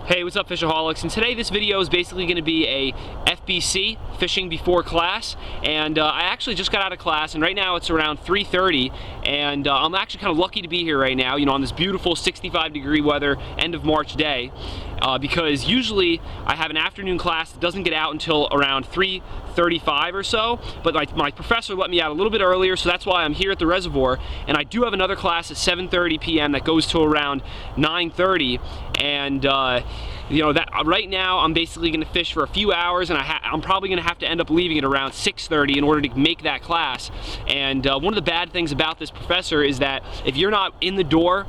Hey, what's up, Fishaholics? And today this video is basically going to be a FBC, fishing before class, and I actually just got out of class, and right now it's around 3:30, and I'm actually kind of lucky to be here right now, you know, on this beautiful 65-degree weather, end of March day, because usually I have an afternoon class that doesn't get out until around 3:35 or so, but my professor let me out a little bit earlier, so that's why I'm here at the reservoir, and I do have another class at 7:30 p.m. that goes to around 9:30, and you know, that right now I'm basically going to fish for a few hours, and I'm probably going to have to end up leaving at around 6:30 in order to make that class. And one of the bad things about this professor is that if you're not in the door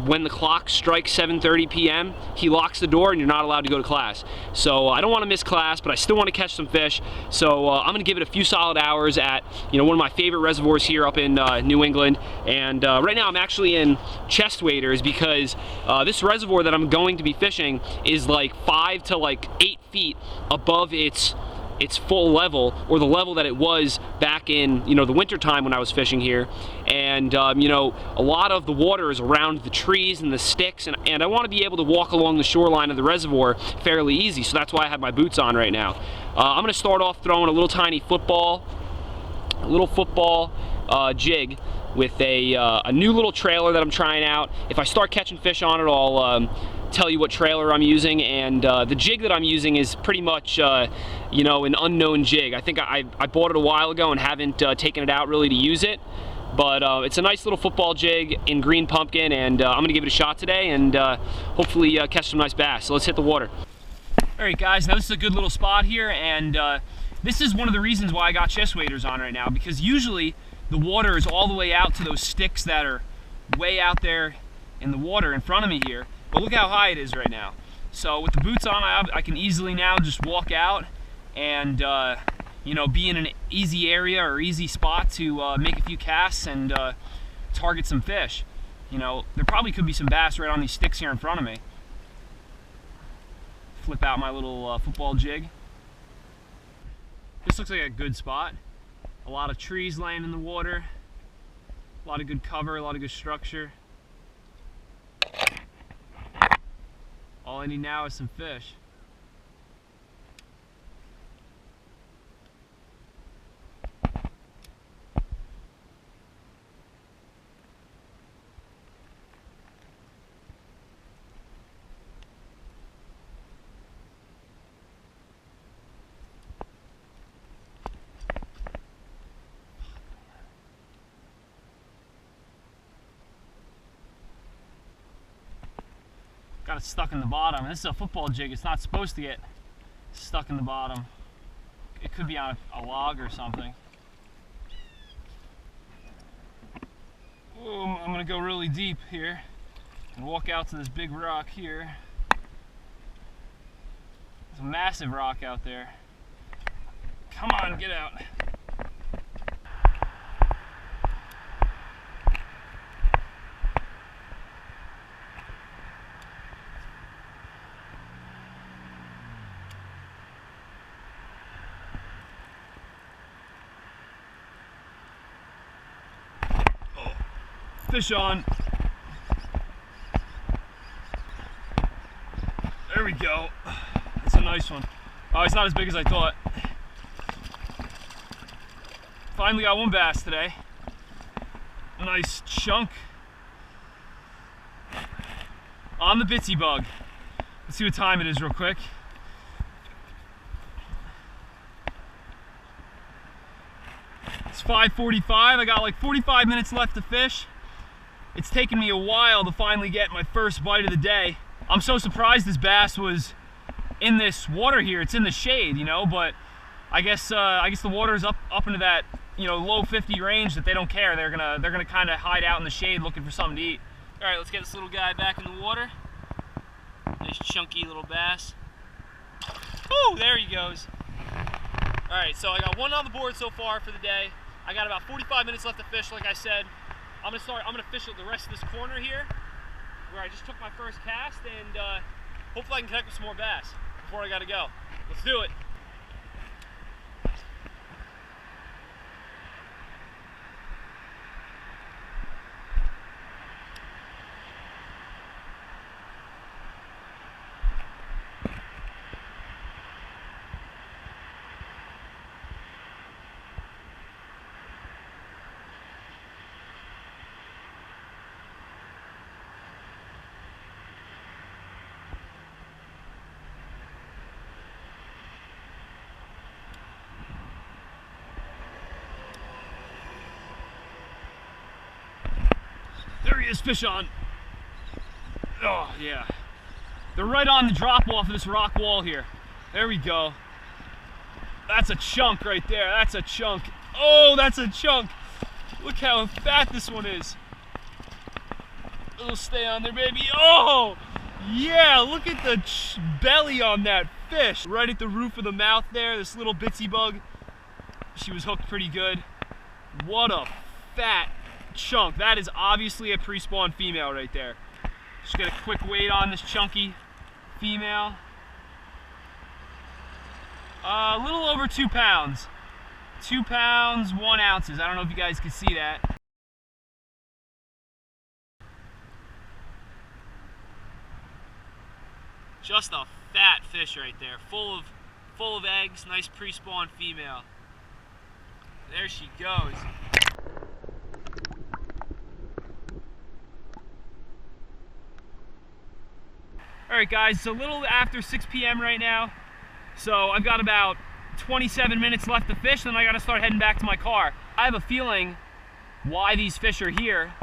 when the clock strikes 7:30 p.m., he locks the door and you're not allowed to go to class. So I don't want to miss class, but I still want to catch some fish. So I'm going to give it a few solid hours at, you know, one of my favorite reservoirs here up in New England. And right now I'm actually in chest waders because this reservoir that I'm going to be fishing is like 5 to 8 feet above its full level, or the level that it was back in, you know, the winter time when I was fishing here. And you know, a lot of the water is around the trees and the sticks, and I want to be able to walk along the shoreline of the reservoir fairly easy, so that's why I have my boots on right now. I'm going to start off throwing a little tiny football jig with a new little trailer that I'm trying out. If I start catching fish on it, I'll tell you what trailer I'm using, and the jig that I'm using is pretty much you know, an unknown jig. I think I bought it a while ago and haven't taken it out really to use it, but it's a nice little football jig in green pumpkin, and I'm gonna give it a shot today and hopefully catch some nice bass. So let's hit the water. Alright guys, now this is a good little spot here, and this is one of the reasons why I got chest waders on right now, because usually the water is all the way out to those sticks that are way out there in the water in front of me here. But look how high it is right now. So with the boots on, I can easily now just walk out and you know, be in an easy area or easy spot to make a few casts and target some fish. You know, there probably could be some bass right on these sticks here in front of me. Flip out my little football jig. This looks like a good spot. A lot of trees laying in the water, a lot of good cover, a lot of good structure. All I need now is some fish. Got it stuck in the bottom. This is a football jig. It's not supposed to get stuck in the bottom. It could be on a log or something. Ooh, I'm gonna go really deep here and walk out to this big rock here. There's a massive rock out there. Come on, get out. Fish on. There we go. It's a nice one. Oh, it's not as big as I thought. Finally got one bass today. A nice chunk on the Bitsy Bug. Let's see what time it is real quick. It's 5:45. I got like 45 minutes left to fish. It's taken me a while to finally get my first bite of the day. I'm so surprised this bass was in this water here. It's in the shade, you know, but I guess the water is up into that, you know, low 50 range that they don't care. They're gonna kind of hide out in the shade looking for something to eat. All right, let's get this little guy back in the water. Nice chunky little bass. Oh, there he goes. All right, so I got one on the board so far for the day. I got about 45 minutes left to fish, like I said. I'm gonna fish the rest of this corner here, where I just took my first cast, and hopefully I can connect with some more bass before I gotta go. Let's do it. this fish on. Oh, yeah. They're right on the drop off of this rock wall here. There we go. That's a chunk right there. That's a chunk. Oh, that's a chunk. Look how fat this one is. It'll stay on there, baby. Oh, yeah, look at the belly on that fish. Right at the roof of the mouth there, this little Bitsy Bug. She was hooked pretty good. What a fat chunk. That is obviously a pre-spawn female right there. Just get a quick weight on this chunky female. A little over 2 pounds. 2 pounds, 1 ounce. I don't know if you guys can see that. Just a fat fish right there, full of eggs. Nice pre-spawn female. There she goes. All right, guys. It's a little after 6 p.m. right now, so I've got about 27 minutes left to fish, then I got to start heading back to my car. I have a feeling why these fish are here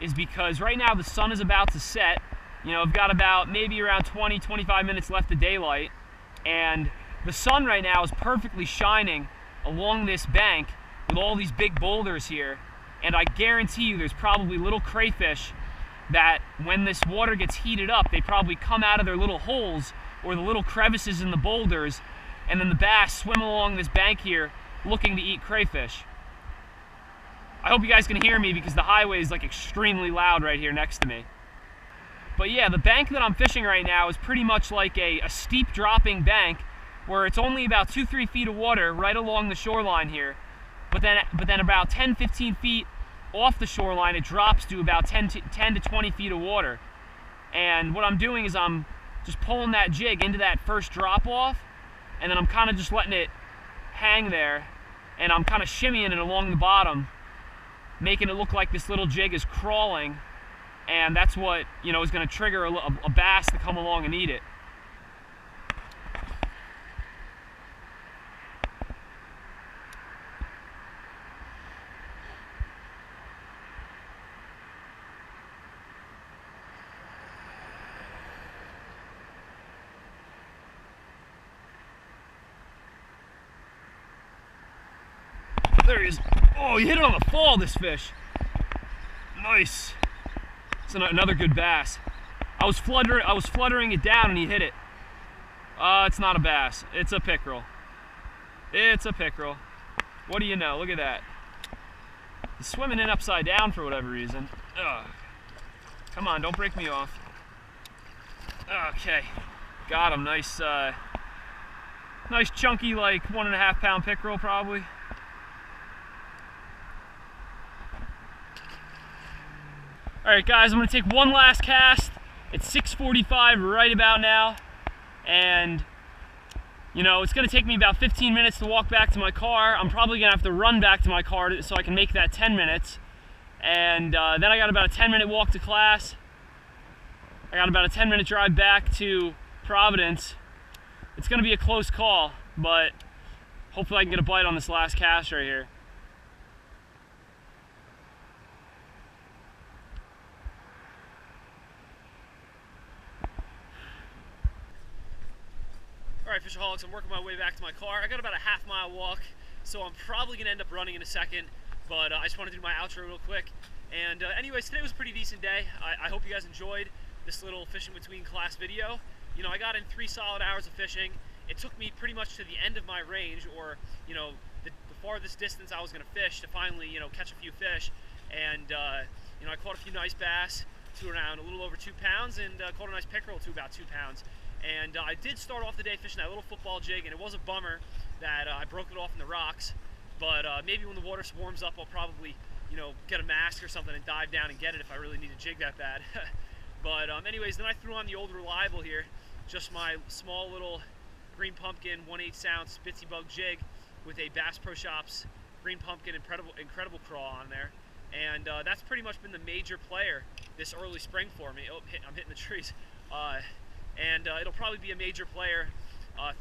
is because right now the sun is about to set. You know, I've got about maybe around 20-25 minutes left of daylight, and the sun right now is perfectly shining along this bank with all these big boulders here, and I guarantee you there's probably little crayfish that when this water gets heated up, they probably come out of their little holes or the little crevices in the boulders, and then the bass swim along this bank here looking to eat crayfish. I hope you guys can hear me because the highway is like extremely loud right here next to me. But yeah, the bank that I'm fishing right now is pretty much like a steep dropping bank where it's only about 2-3 feet of water right along the shoreline here. But then about 10-15 feet off the shoreline, it drops to about 10 to 20 feet of water. And what I'm doing is I'm just pulling that jig into that first drop off, and then I'm kind of just letting it hang there, and I'm kind of shimmying it along the bottom, making it look like this little jig is crawling, and that's what, you know, is going to trigger a bass to come along and eat it. There he is. Oh, he hit it on the fall, this fish. Nice. It's another good bass. I was fluttering it down and he hit it. It's not a bass. It's a pickerel. It's a pickerel. What do you know? Look at that. He's swimming in upside down for whatever reason. Ugh. Come on, don't break me off. Okay. Got him. Nice, nice chunky, like 1.5 pound pickerel probably. Alright guys, I'm going to take one last cast. It's 6:45 right about now, and you know, it's going to take me about 15 minutes to walk back to my car. I'm probably going to have to run back to my car so I can make that 10 minutes, and then I got about a 10-minute walk to class. I got about a 10-minute drive back to Providence. It's going to be a close call, but hopefully I can get a bite on this last cast right here. Alright, Fishaholics, I'm working my way back to my car. I got about a half-mile walk, so I'm probably going to end up running in a second, but I just want to do my outro real quick. And anyways, today was a pretty decent day. I hope you guys enjoyed this little fishing between class video. You know, I got in 3 solid hours of fishing. It took me pretty much to the end of my range, or, you know, the farthest distance I was going to fish to finally, you know, catch a few fish. And, you know, I caught a few nice bass to around a little over 2 pounds, and caught a nice pickerel to about 2 pounds. And I did start off the day fishing that little football jig, and it was a bummer that I broke it off in the rocks. But maybe when the water warms up, I'll probably, you know, get a mask or something and dive down and get it if I really need a jig that bad. But anyways, then I threw on the old reliable here, just my small little green pumpkin 1/8 ounce Bitsy Bug jig with a Bass Pro Shops green pumpkin incredible craw on there. And that's pretty much been the major player this early spring for me. Oh, I'm hitting the trees. And it'll probably be a major player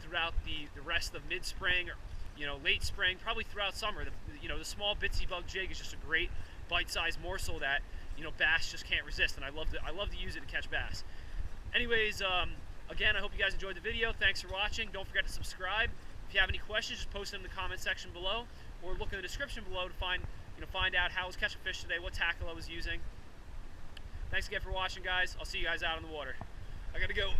throughout the rest of mid-spring, or, you know, late spring, probably throughout summer. You know, the small Bitsy Bug jig is just a great bite-sized morsel that, you know, bass just can't resist, and I love to use it to catch bass. Anyways, again, I hope you guys enjoyed the video. Thanks for watching. Don't forget to subscribe. If you have any questions, just post them in the comment section below, or look in the description below to find out how I was catching fish today, what tackle I was using. Thanks again for watching, guys. I'll see you guys out on the water. I gotta go.